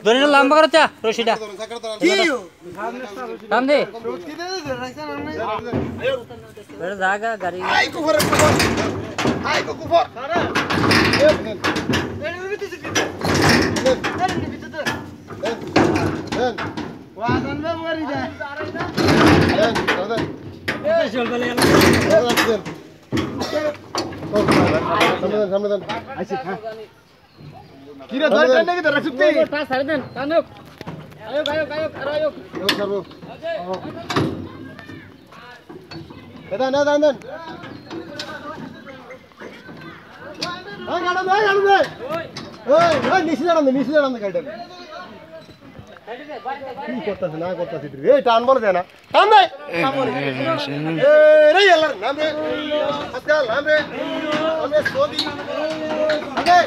দড়িটা লম্বা করে চা রশিটা টান দে বেড়ে জায়গা গাড়ি কিরা ধরে টান নাকি ধরে রাখছুতি পাঁচ ছাড়ে দেন টানুক আয়ো গায়ক গায়ক আর আয়ো করব এটা না দান দেন ওই গাড়ি দে ওই নিচে দাঁড়ান গাড়িটা কি করতেছ না করতেছ এই টান বল দে না টান দে রে এলার নাম রে আজকাল নাম রে আমি সোদি দে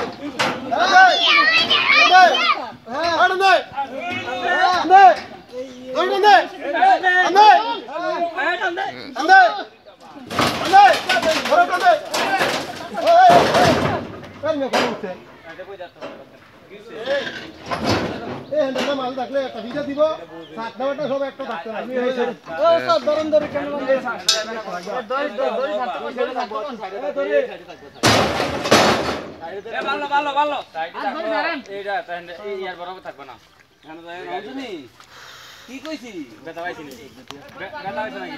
মাল থাকলে একটা ভিজা দিব সাতটা সব একটা থাকতে কি কইছি বেটা পাইছিনি বেটা পাইছ নাকি